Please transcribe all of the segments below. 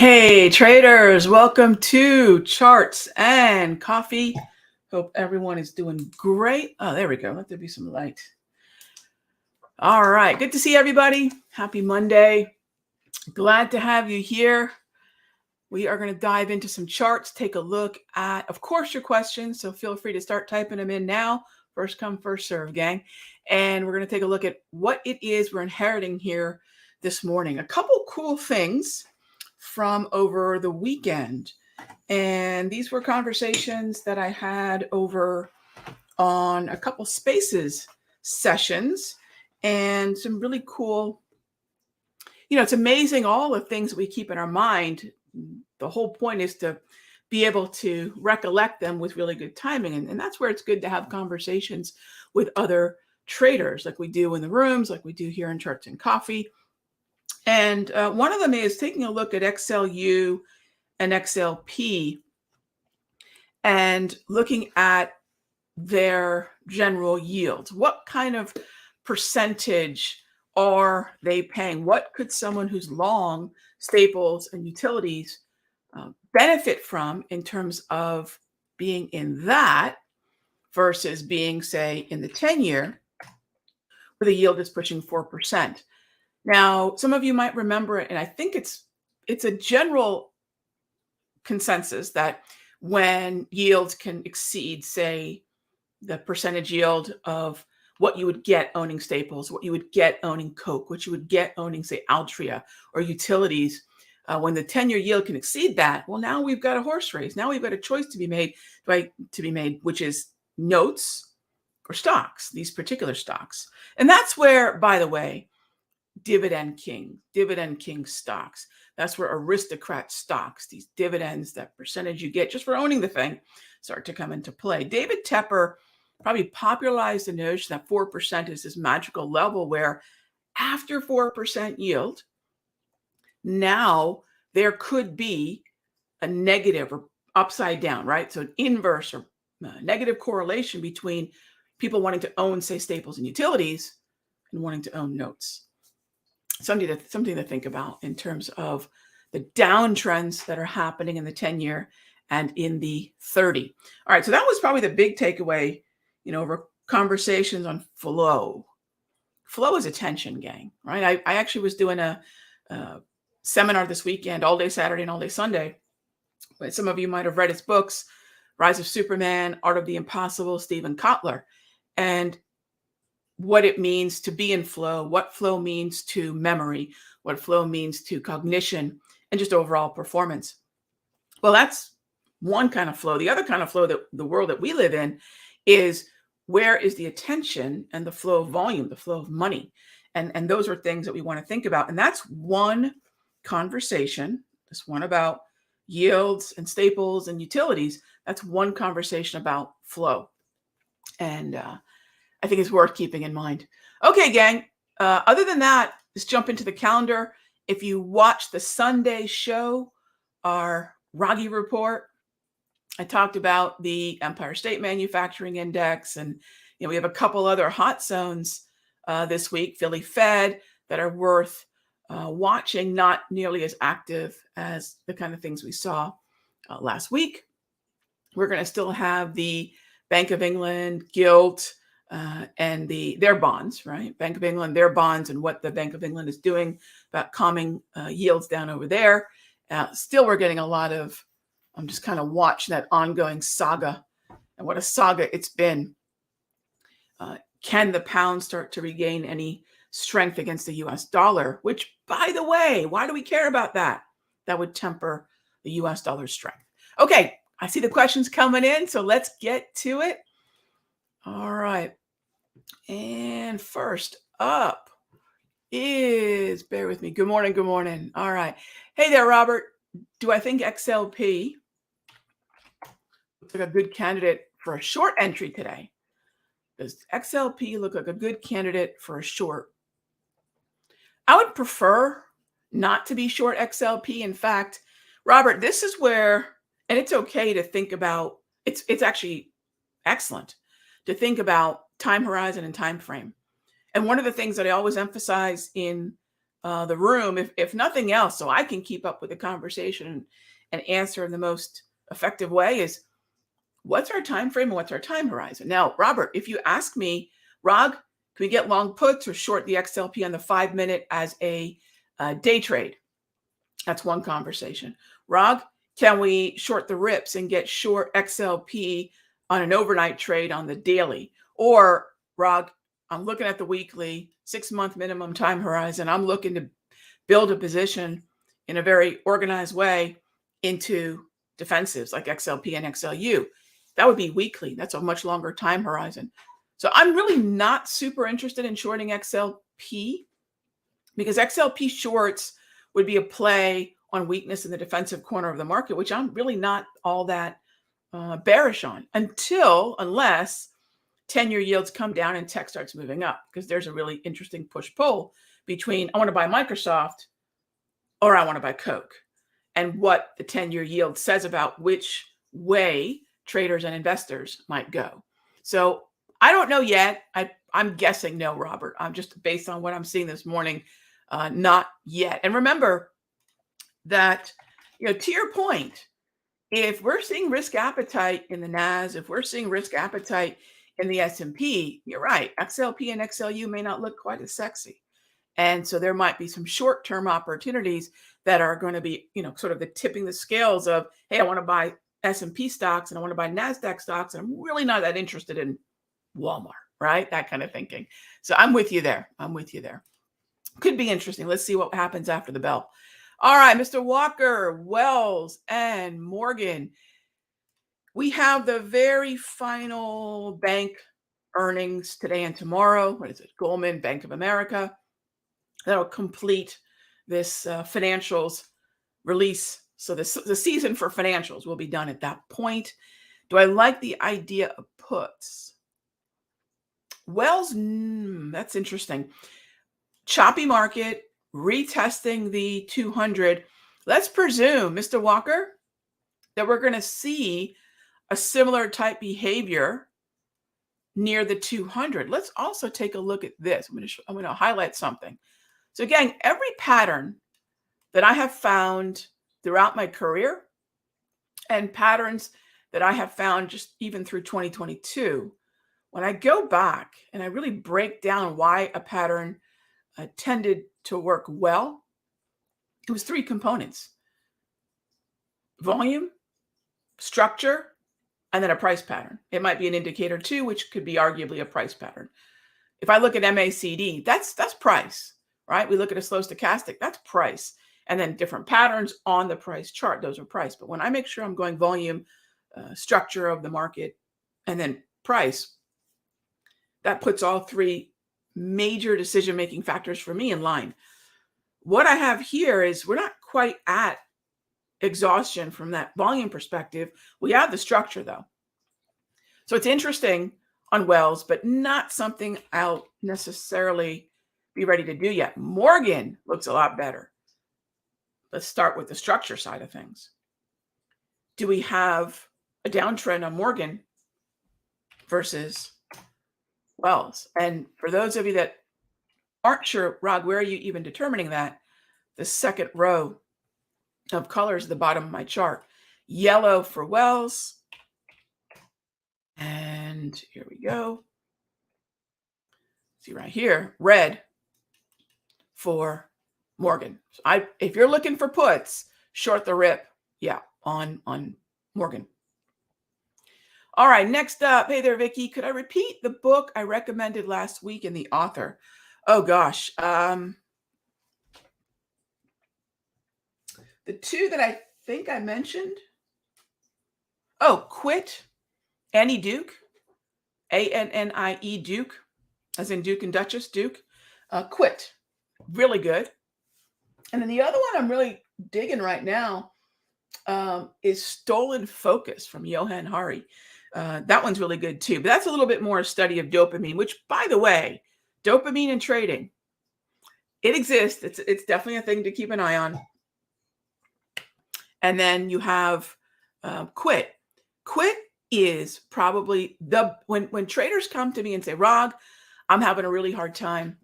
Hey traders, welcome to Charts and Coffee. Hope everyone is doing great. Oh, there we go. Let there be some light. All right, good to see everybody. Happy Monday. Glad to have you here. We are going to dive into some charts, take a look at, of course, your questions. So feel free to start typing them in now. First come, first serve, gang. And we're going to take a look at what it is we're inheriting here this morning. A couple cool things from over the weekend. And these were conversations that I had over on a couple spaces sessions and some really cool, it's amazing all the things that we keep in our mind. The whole point is to be able to recollect them with really good timing. And that's where it's good to have conversations with other traders like we do in the rooms, like we do here in Charts and Coffee. And one of them is taking a look at XLU and XLP and looking at their general yields. What kind of percentage are they paying? What could someone who's long staples and utilities benefit from in terms of being in that versus being, say, in the 10-year where the yield is pushing 4%? Now, some of you might remember it, and I think it's a general consensus that when yields can exceed, say, the percentage yield of what you would get owning staples, what you would get owning Coke, what you would get owning, say, Altria or utilities, when the 10-year yield can exceed that, well, now we've got a horse race. Now we've got a choice to be made, which is notes or stocks, these particular stocks. And that's where, by the way, dividend king stocks. That's where aristocrat stocks, these dividends, that percentage you get just for owning the thing, start to come into play. David Tepper probably popularized the notion that 4% is this magical level where after 4% yield, now there could be a negative or upside down, right? So an inverse or negative correlation between people wanting to own, say, staples and utilities and wanting to own notes. Something to think about in terms of the downtrends that are happening in the 10-year and in the 30. All right, so that was probably the big takeaway, over conversations on flow. Flow is attention, gang, right? I actually was doing a seminar this weekend, all day Saturday and all day Sunday. But some of you might have read his books, Rise of Superman, Art of the Impossible, Stephen Kotler. And what it means to be in flow, what flow means to memory, what flow means to cognition, and just overall performance. Well, that's one kind of flow. The other kind of flow, that the world that we live in, is where is the attention and the flow of volume, the flow of money. And those are things that we want to think about. And that's one conversation, this one about yields and staples and utilities. That's one conversation about flow. And I think it's worth keeping in mind. Okay, gang. Other than that, let's jump into the calendar. If you watch the Sunday show, our Raghee report, I talked about the Empire State Manufacturing Index, and we have a couple other hot zones this week, Philly Fed, that are worth watching. Not nearly as active as the kind of things we saw last week. We're going to still have the Bank of England gilt. And their bonds, right? Bank of England, their bonds, and what the Bank of England is doing about calming yields down over there. Still, we're getting a lot of, I'm just kind of watching that ongoing saga, and what a saga it's been. Can the pound start to regain any strength against the US dollar? Which, by the way, why do we care about that? That would temper the US dollar strength. Okay, I see the questions coming in, so let's get to it. All right. And first up is, bear with me. Good morning. Good morning. All right. Hey there, Robert. Do I think XLP looks like a good candidate for a short entry today? Does XLP look like a good candidate for a short? I would prefer not to be short XLP. In fact, Robert, this is where, and it's okay to think about, it's actually excellent to think about time horizon and time frame. And one of the things that I always emphasize in the room, if nothing else, so I can keep up with the conversation and answer in the most effective way, is what's our time frame and what's our time horizon? Now, Robert, if you ask me, Rog, can we get long puts or short the XLP on the 5-minute as a day trade? That's one conversation. Rog, can we short the rips and get short XLP on an overnight trade on the daily? Or, Rog, I'm looking at the weekly 6-month minimum time horizon. I'm looking to build a position in a very organized way into defensives like XLP and XLU. That would be weekly. That's a much longer time horizon. So I'm really not super interested in shorting XLP because XLP shorts would be a play on weakness in the defensive corner of the market, which I'm really not all that bearish on unless 10-year yields come down and tech starts moving up, because there's a really interesting push-pull between I want to buy Microsoft or I want to buy Coke, and what the 10-year yield says about which way traders and investors might go. So I don't know yet. I'm guessing no, Robert. I'm just based on what I'm seeing this morning, not yet. And remember that, to your point, if we're seeing risk appetite in the NAS, if we're seeing risk appetite in the S&P, you're right. XLP and XLU may not look quite as sexy. And so there might be some short-term opportunities that are going to be, sort of the tipping the scales of, hey, I want to buy S&P stocks and I want to buy NASDAQ stocks, and I'm really not that interested in Walmart, right? That kind of thinking. So I'm with you there. Could be interesting. Let's see what happens after the bell. All right, Mr. Walker, Wells, and Morgan. We have the very final bank earnings today and tomorrow. What is it? Goldman, Bank of America. That'll complete this financials release. So the season for financials will be done at that point. Do I like the idea of puts? Wells, that's interesting. Choppy market, retesting the 200. Let's presume, Mr. Walker, that we're going to see a similar type behavior near the 200. Let's also take a look at this. I'm going to highlight something. So again, every pattern that I have found throughout my career and patterns that I have found just even through 2022, when I go back and I really break down why a pattern tended to work well, it was 3 components: volume, structure, and then a price pattern. It might be an indicator too, which could be arguably a price pattern. If I look at MACD, that's price, right? We look at a slow stochastic, that's price. And then different patterns on the price chart, those are price. But when I make sure I'm going volume, structure of the market, and then price, that puts all 3 major decision-making factors for me in line. What I have here is we're not quite at exhaustion from that volume perspective. We have the structure though. So it's interesting on Wells, but not something I'll necessarily be ready to do yet. Morgan looks a lot better. Let's start with the structure side of things. Do we have a downtrend on Morgan versus Wells? And for those of you that aren't sure, Rog, where are you even determining that? The second row of colors at the bottom of my chart. Yellow for Wells. And here we go. See right here, red for Morgan. So if you're looking for puts, short the rip, on Morgan. All right, next up, hey there, Vicky. Could I repeat the book I recommended last week and the author? Oh gosh, the 2 that I think I mentioned. Oh, Quit, Annie Duke, Annie Duke, as in Duke and Duchess, Duke. Quit, really good. And then the other one I'm really digging right now is Stolen Focus from Johan Hari. That one's really good too, but that's a little bit more a study of dopamine, which, by the way, dopamine and trading, it exists. It's definitely a thing to keep an eye on. And then you have Quit. Quit is probably when traders come to me and say, Rog, I'm having a really hard time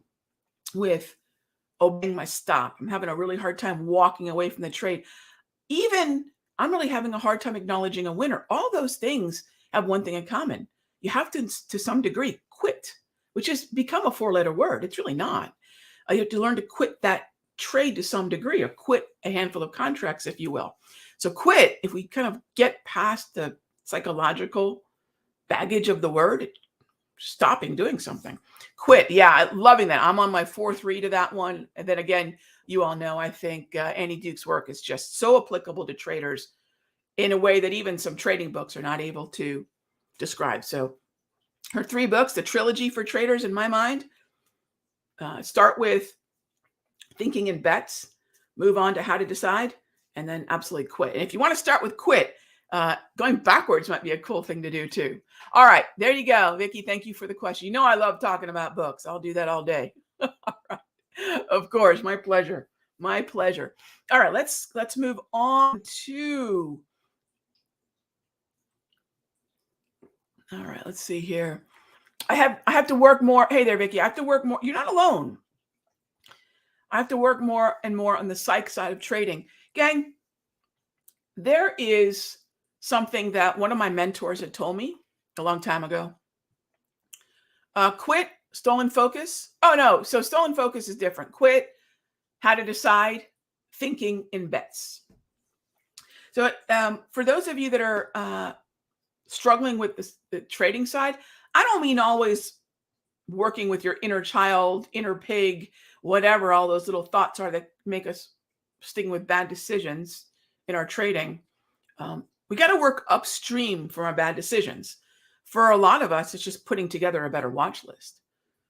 with obeying my stop. I'm having a really hard time walking away from the trade. Even I'm really having a hard time acknowledging a winner. All those things have one thing in common. You have to some degree, quit, which has become a four-letter word. It's really not. You have to learn to quit that trade to some degree, or quit a handful of contracts, if you will. So quit, if we kind of get past the psychological baggage of the word, stopping doing something. Quit. Yeah, loving that. I'm on my fourth read of that one. And then again, you all know, I think Annie Duke's work is just so applicable to traders in a way that even some trading books are not able to describe. So her 3 books, the trilogy for traders in my mind, start with thinking in bets, move on to how to decide, and then absolutely quit. And if you want to start with quit, going backwards might be a cool thing to do too. All right, there you go. Vicki, thank you for the question. You know I love talking about books. I'll do that all day. All right. Of course, my pleasure. My pleasure. All right, let's move on to. All right, let's see here. I have to work more. Hey there, Vicki. I have to work more. You're not alone. I have to work more and more on the psych side of trading. Gang, there is something that one of my mentors had told me a long time ago. Quit stolen focus. Oh, no. So stolen focus is different. Quit how to decide, thinking in bets. So for those of you that are struggling with the trading side, I don't mean always working with your inner child, inner pig, whatever all those little thoughts are that make us sticking with bad decisions in our trading. We got to work upstream from our bad decisions. For a lot of us, it's just putting together a better watch list,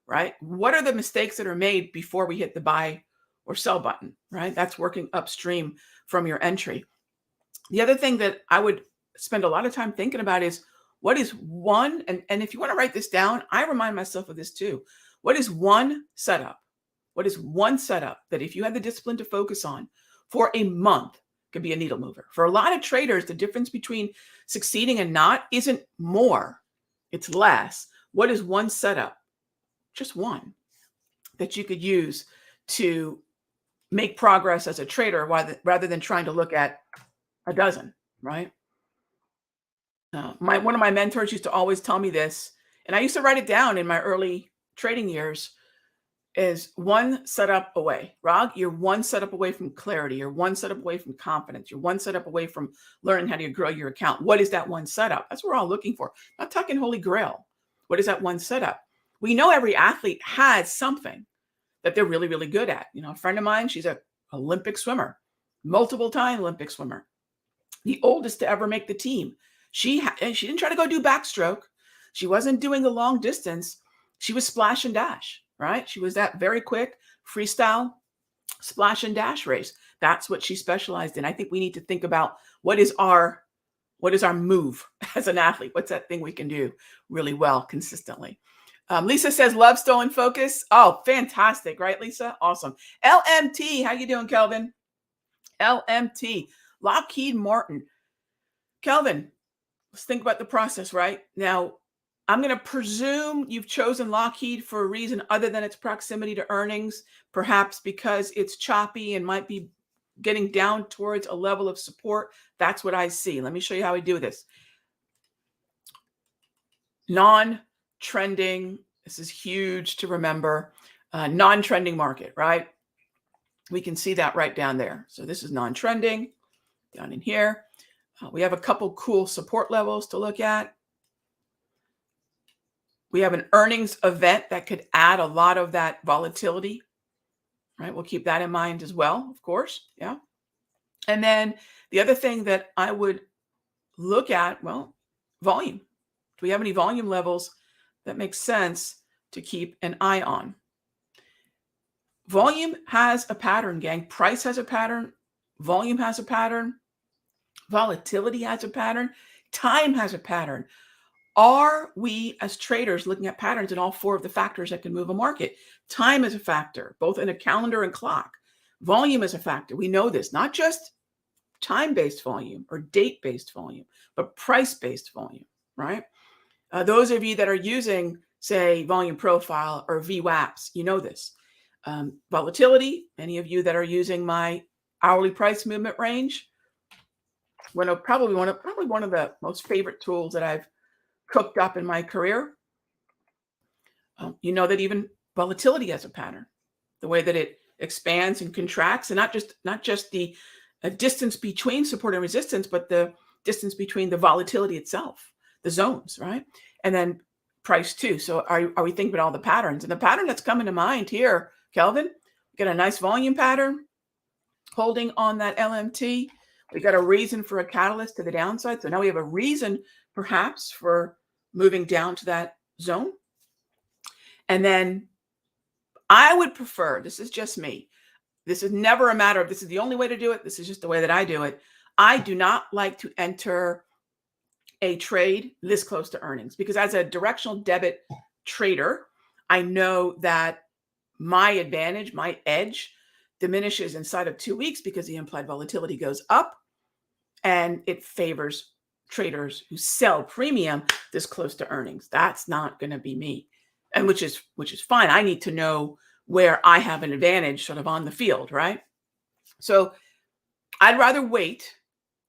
right? What are the mistakes that are made before we hit the buy or sell button, right? That's working upstream from your entry. The other thing that I would spend a lot of time thinking about is what is one, and if you want to write this down, I remind myself of this too. What is one setup? What is one setup that if you had the discipline to focus on for a month could be a needle mover? For a lot of traders, the difference between succeeding and not isn't more, it's less. What is one setup? Just one that you could use to make progress as a trader rather than trying to look at a dozen, right? One of my mentors used to always tell me this, and I used to write it down in my early trading years, is one setup away. Rag, you're one setup away from clarity. You're one setup away from confidence. You're one setup away from learning how to grow your account. What is that one setup? That's what we're all looking for. Not talking holy grail. What is that one setup? We know every athlete has something that they're really, really good at. You know, a friend of mine, she's an Olympic swimmer, multiple-time Olympic swimmer, the oldest to ever make the team. She didn't try to go do backstroke. She wasn't doing the long distance. She was splash and dash, right? She was that very quick freestyle splash and dash race. That's what she specialized in. I think we need to think about what is our move as an athlete? What's that thing we can do really well consistently? Lisa says, love stolen focus. Oh, fantastic. Right, Lisa? Awesome. LMT. How you doing, Kelvin? LMT. Lockheed Martin. Kelvin, let's think about the process, right? Now, I'm going to presume you've chosen Lockheed for a reason other than its proximity to earnings, perhaps because it's choppy and might be getting down towards a level of support. That's what I see. Let me show you how we do this. Non-trending. This is huge to remember. Non-trending market, right? We can see that right down there. So this is non-trending down in here. We have a couple cool support levels to look at. We have an earnings event that could add a lot of that volatility, right? We'll keep that in mind as well, of course. Yeah. And then the other thing that I would look at, well, volume. Do we have any volume levels that make sense to keep an eye on? Volume has a pattern, gang. Price has a pattern. Volume has a pattern. Volatility has a pattern. Time has a pattern. Are we as traders looking at patterns in all four of the factors that can move a market? Time is a factor, both in a calendar and clock. Volume is a factor. We know this, not just time-based volume or date-based volume, but price-based volume, right? Those of you that are using, say, volume profile or VWAPs, you know this. Volatility, any of you that are using my hourly price movement range, probably one of the most favorite tools that I've cooked up in my career. You know that even volatility has a pattern, the way that it expands and contracts, and not just the distance between support and resistance, but the distance between the volatility itself, the zones, right? And then price too. So are we thinking about all the patterns? And the pattern that's coming to mind here, Kelvin, we got a nice volume pattern holding on that LMT. We got a reason for a catalyst to the downside. So now we have a reason perhaps for moving down to that zone. And then I would prefer, this is just me, this is never a matter of this is the only way to do it. This is just the way that I do it. I do not like to enter a trade this close to earnings, because as a directional debit trader, I know that my advantage, my edge, diminishes inside of 2 weeks because the implied volatility goes up, and it favors traders who sell premium this close to earnings. That's not going to be me, and which is fine. I need to know where I have an advantage sort of on the field, right? So I'd rather wait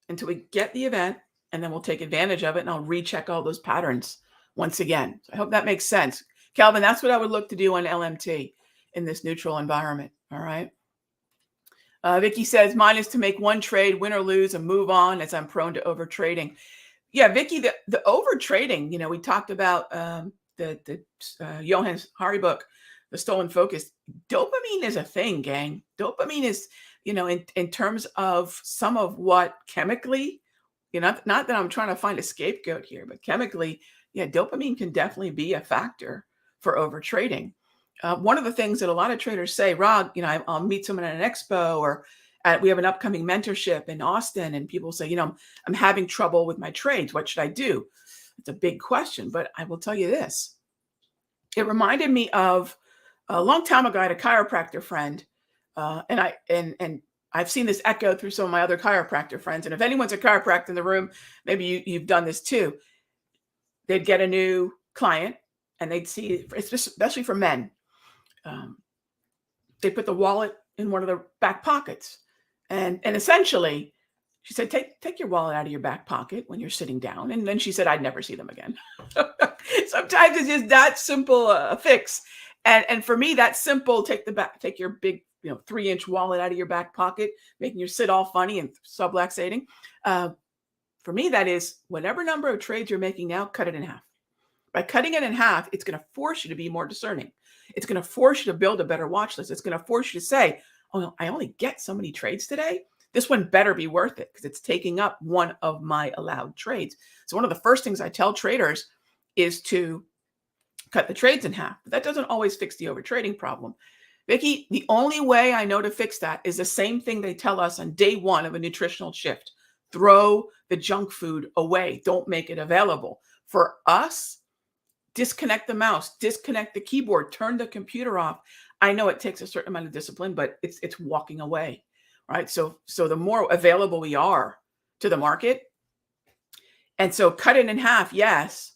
until we get the event, and then we'll take advantage of it, and I'll recheck all those patterns once again. So I hope that makes sense. Calvin, that's what I would look to do on LMT in this neutral environment, all right? Vicky says, mine is to make one trade, win or lose, and move on, as I'm prone to overtrading. Yeah, Vicky, the overtrading, we talked about the Johann Hari book, The Stolen Focus. Dopamine is a thing, gang. Dopamine is, in terms of some of what chemically, not that I'm trying to find a scapegoat here, but chemically, yeah, dopamine can definitely be a factor for overtrading. One of the things that a lot of traders say, Rog, I'll meet someone at an expo, or we have an upcoming mentorship in Austin, and people say, I'm having trouble with my trades. What should I do? It's a big question, but I will tell you this. It reminded me of a long time ago. I had a chiropractor friend, and I've seen this echoed through some of my other chiropractor friends. And if anyone's a chiropractor in the room, maybe you've done this too. They'd get a new client, and they'd see, especially for men, they put the wallet in one of the back pockets, and essentially, she said, take your wallet out of your back pocket when you're sitting down. And then she said, I'd never see them again. Sometimes it's just that simple a fix. And for me, that's simple. Take your big 3-inch wallet out of your back pocket, making you sit all funny and subluxating. For me, that is whatever number of trades you're making now, cut it in half. By cutting it in half, it's going to force you to be more discerning. It's going to force you to build a better watch list. It's going to force you to say, oh, no, I only get so many trades today. This one better be worth it because it's taking up one of my allowed trades. So one of the first things I tell traders is to cut the trades in half. But that doesn't always fix the overtrading problem. Vicky, the only way I know to fix that is the same thing they tell us on day one of a nutritional shift. Throw the junk food away. Don't make it available. For us, disconnect the mouse, disconnect the keyboard, turn the computer off. I know it takes a certain amount of discipline, but it's walking away, right? So the more available we are to the market, and so cut it in half, yes,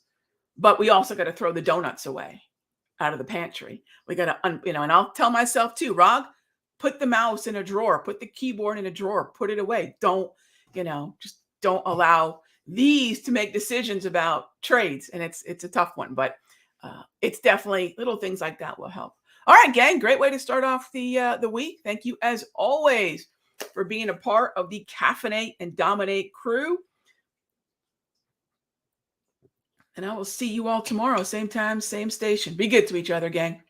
but we also got to throw the donuts away out of the pantry. We got to, and I'll tell myself too, Rog, put the mouse in a drawer, put the keyboard in a drawer, put it away. Don't, just don't allow these to make decisions about trades. And it's a tough one, but it's definitely little things like that will help. All right, gang, great way to start off the week. Thank you as always for being a part of the Caffeinate and Dominate crew. And I will see you all tomorrow, same time, same station. Be good to each other, gang.